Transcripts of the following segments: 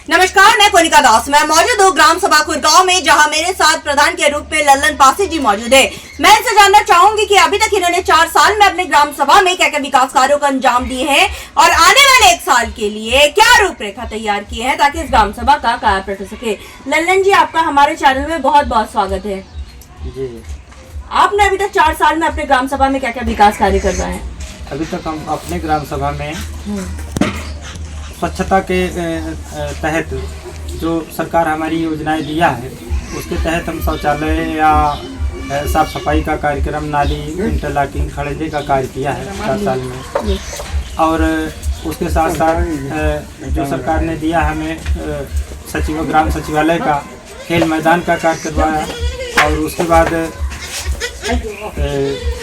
नमस्कार, मैं कोनिका दास। मैं मौजूद हूँ ग्राम सभा खुरगांव में, जहां मेरे साथ प्रधान के रूप में लल्लन पासी जी मौजूद है। मैं इनसे जानना चाहूंगी कि अभी तक इन्होंने 4 साल में अपने ग्राम सभा में क्या क्या विकास कार्यों का अंजाम दिए हैं और आने वाले 1 साल के लिए क्या रूपरेखा तैयार की है ताकि इस ग्राम सभा का कायापलट हो सके। लल्लन जी, आपका हमारे चैनल में बहुत बहुत स्वागत है जी। आपने अभी तक 4 साल में अपने ग्राम सभा में क्या क्या विकास कार्य करवाए हैं? अभी तक हम अपने ग्राम सभा में स्वच्छता के तहत जो सरकार हमारी योजनाएं दिया है उसके तहत हम शौचालय या साफ सफाई का कार्यक्रम, नाली इंटरलॉकिंग, खड़ेजे का कार्य किया है 4 साल में। और उसके साथ साथ जो सरकार ने दिया हमें ग्राम सचिवालय का खेल मैदान का कार्य करवाया। और उसके बाद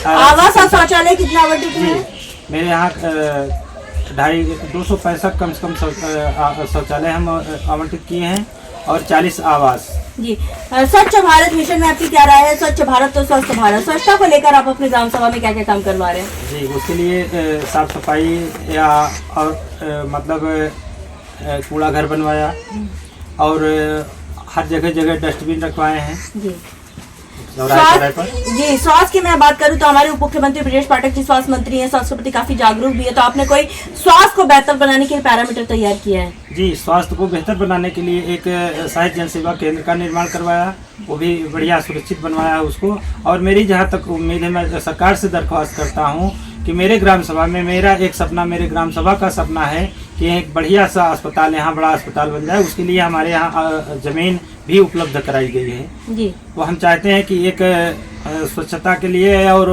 आवास और शौचालय कितना आवंटित है? मेरे यहाँ 265 कम से कम शौचालय हम आवंटित किए हैं और 40 आवास। जी। स्वच्छ भारत मिशन में आपकी क्या राय है? स्वच्छ भारत तो स्वस्थ भारत, स्वच्छता को लेकर आप अपने ग्राम सभा में क्या क्या काम करवा रहे हैं? जी, उसके लिए साफ सफाई या और मतलब कूड़ा घर बनवाया और हर जगह जगह डस्टबिन रखवाए हैं। जी। जी, स्वास्थ्य की मैं बात करूं तो हमारे उप मुख्यमंत्री ब्रजेश पाठक जी स्वास्थ्य मंत्री हैं, स्वास्थ्य के प्रति काफी जागरूक भी है। तो आपने कोई स्वास्थ्य को बेहतर बनाने के लिए पैरामीटर तैयार किया है? जी, स्वास्थ्य को बेहतर बनाने के लिए एक सहायक जनसेवा केंद्र का निर्माण करवाया, वो भी बढ़िया सुरक्षित बनवाया उसको। और मेरी जहाँ तक उम्मीद है, मैं सरकार से दरख्वास्त करता हूँ कि मेरे ग्राम सभा में मेरे ग्राम सभा का सपना है कि एक बढ़िया सा अस्पताल, यहाँ बड़ा अस्पताल बन जाए। उसके लिए हमारे यहाँ जमीन भी उपलब्ध कराई गई है। जी। तो हम चाहते हैं कि एक स्वच्छता के लिए और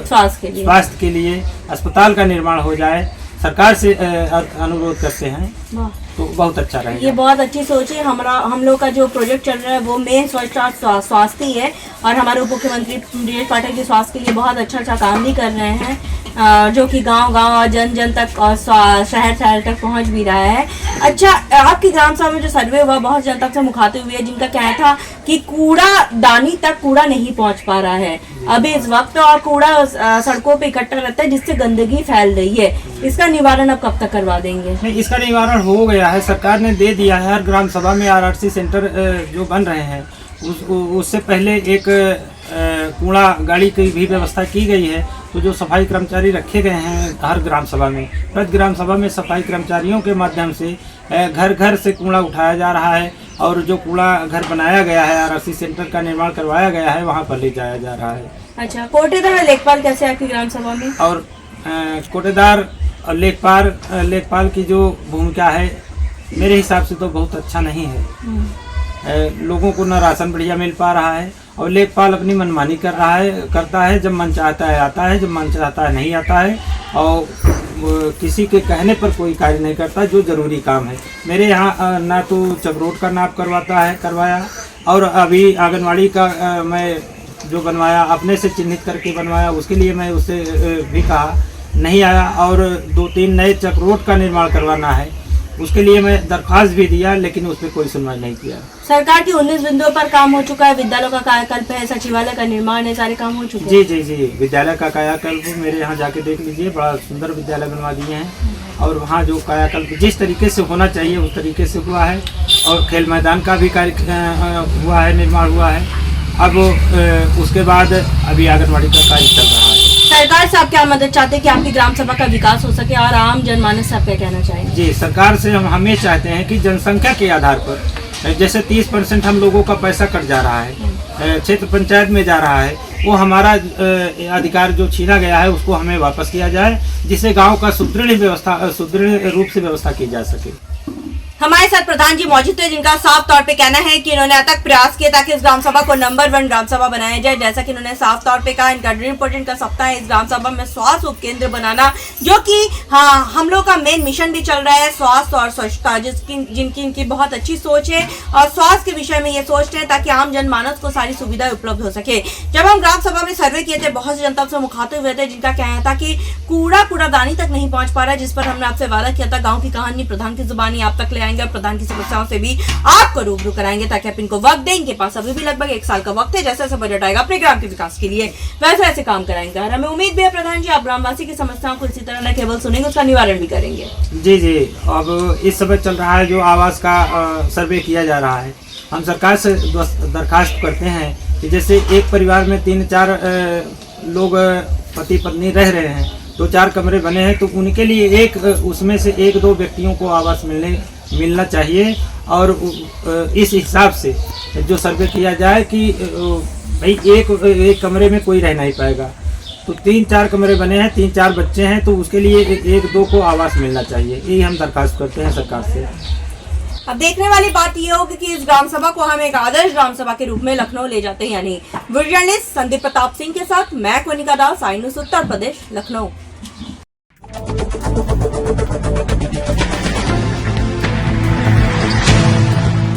स्वास्थ्य के लिए अस्पताल का निर्माण हो जाए। सरकार से अनुरोध करते हैं तो बहुत अच्छा रहेगा। ये बहुत अच्छी सोच है। हम लोग का जो प्रोजेक्ट चल रहा है वो मेन स्वच्छता स्वास्थ्य ही है और हमारे उप मुख्यमंत्री ब्रजेश पाठक जी स्वास्थ्य के लिए बहुत अच्छा काम भी कर रहे हैं, जो कि गांव-गांव और जन तक और शहर तक पहुंच भी रहा है। अच्छा, आपकी ग्राम सभा में जो सर्वे हुआ बहुत जनता से मुखातिब हुए, जिनका कहना था कि कूड़ादानी तक कूड़ा नहीं पहुंच पा रहा है अभी इस वक्त, और कूड़ा सड़कों पे इकट्ठा रहता है जिससे गंदगी फैल रही है। इसका निवारण अब कब तक करवा देंगे? नहीं, इसका निवारण हो गया है, सरकार ने दे दिया है। हर ग्राम सभा में आरआरसी सेंटर जो बन रहे हैं उससे पहले एक कूड़ा गाड़ी की भी व्यवस्था की गई है। तो जो सफाई कर्मचारी रखे गए हैं हर ग्राम सभा में, प्रति ग्राम सभा में सफाई कर्मचारियों के माध्यम से घर घर से कूड़ा उठाया जा रहा है और जो कूड़ा घर बनाया गया है, आरआरसी सेंटर का निर्माण करवाया गया है, वहाँ पर ले जाया जा रहा है। अच्छा, कोटेदार लेखपाल कैसे आपकी ग्राम सभा में? और कोटेदार और लेखपाल की जो भूमिका है मेरे हिसाब से तो बहुत अच्छा नहीं है। लोगों को न राशन बढ़िया मिल पा रहा है और लेखपाल अपनी मनमानी करता है। जब मन चाहता है आता है, जब मन चाहता है नहीं आता है और किसी के कहने पर कोई कार्य नहीं करता जो जरूरी काम है। मेरे यहाँ ना तो चकरोट का नाप करवाया और अभी आंगनवाड़ी का मैं जो बनवाया अपने से चिन्हित करके बनवाया, उसके लिए मैं उससे भी कहा, नहीं आया। और 2-3 नए चकरोट का निर्माण करवाना है, उसके लिए मैं दरख्वास्त भी दिया, लेकिन उस पर कोई सुनवाई नहीं किया। सरकार की 19 बिंदुओं पर काम हो चुका है, विद्यालयों का कायाकल्प है, सचिवालय का निर्माण है, सारे काम हो चुके हैं। जी, विद्यालय का कायाकल्प मेरे यहाँ जाके देख लीजिए, बड़ा सुंदर विद्यालय बनवा दिए हैं और वहाँ जो कायाकल्प जिस तरीके से होना चाहिए उस तरीके से हुआ है। और खेल मैदान का भी कार्य हुआ है, निर्माण हुआ है। अब उसके बाद अभी आंगनवाड़ी का कार्य चल रहा है। सरकार से आप क्या मदद चाहते हैं कि आपकी ग्राम सभा का विकास हो सके और आम जनमानस से आप क्या कहना चाहेंगे? जी, सरकार से हम ये चाहते हैं कि जनसंख्या के आधार पर जैसे 30% हम लोगों का पैसा कट जा रहा है, क्षेत्र पंचायत में जा रहा है, वो हमारा अधिकार जो छीना गया है उसको हमें वापस किया जाए, जिससे गांव का सुदृढ़ रूप से व्यवस्था की जा सके। हमारे साथ प्रधान जी मौजूद थे, जिनका साफ तौर पे कहना है कि इन्होंने अथक प्रयास किए ताकि इस ग्राम सभा को नंबर 1 ग्राम सभा बनाया जाए। जैसा कि इन्होंने साफ तौर पे कहा, इनका ड्रीम प्रोजेक्ट का सपना है इस ग्राम सभा में स्वास्थ्य उपकेंद्र बनाना, जो कि हाँ हम लोग का मेन मिशन भी चल रहा है, स्वास्थ्य और स्वच्छता, जिनकी इनकी बहुत अच्छी सोच है और स्वास्थ्य के विषय में ये सोचते हैं ताकि आम जनमानस को सारी सुविधाएं उपलब्ध हो सके। जब हम ग्राम सभा में सर्वे किए थे, बहुत सी जनता से मुखातिब हुए थे, जिनका कहना था कि कूड़ादानी तक नहीं पहुंच पा रहा है, जिस पर हमने आपसे वादा किया था गाँव की कहानी प्रधान की जुबानी आप तक ले कराएंगे और प्रधान की समस्याओं से भी आपको रूबरू कराएंगे, ताकि आप इनको वक्त दें। इनके पास अभी भी लगभग 1 साल का वक्त है। जैसे जैसे बजट आएगा अपने ग्राम के विकास के लिए वैसे वैसे काम कराएंगे। और हमें उम्मीद भी है प्रधान जी आप ग्रामवासी की समस्याओं को इसी तरह न केवल सुनेंगे, उसका निवारण भी करेंगे। जी जी, अब इस समय चल रहा है जो आवास का सर्वे किया जा रहा है। हम सरकार से दरखास्त करते हैं कि जैसे एक परिवार में 3-4 लोग पति पत्नी रह रहे हैं, 2-4 कमरे बने हैं, तो उनके लिए उसमें से 1-2 व्यक्तियों को आवास मिलना चाहिए। और इस हिसाब से जो सर्वे किया जाए कि भाई एक कमरे में कोई रह नहीं पाएगा, तो 3-4 कमरे बने हैं, 3-4 बच्चे हैं, तो उसके लिए 1-2 को आवास मिलना चाहिए। यही हम दरखास्त करते हैं सरकार से। अब देखने वाली बात यह होगी कि इस ग्राम सभा को हम एक आदर्श ग्राम सभा के रूप में लखनऊ ले जाते हैं। यानी वीडियो जर्नलिस्ट संदीप प्रताप सिंह के साथ मैं कोनिका दास, आई न्यूज़ उत्तर प्रदेश, लखनऊ।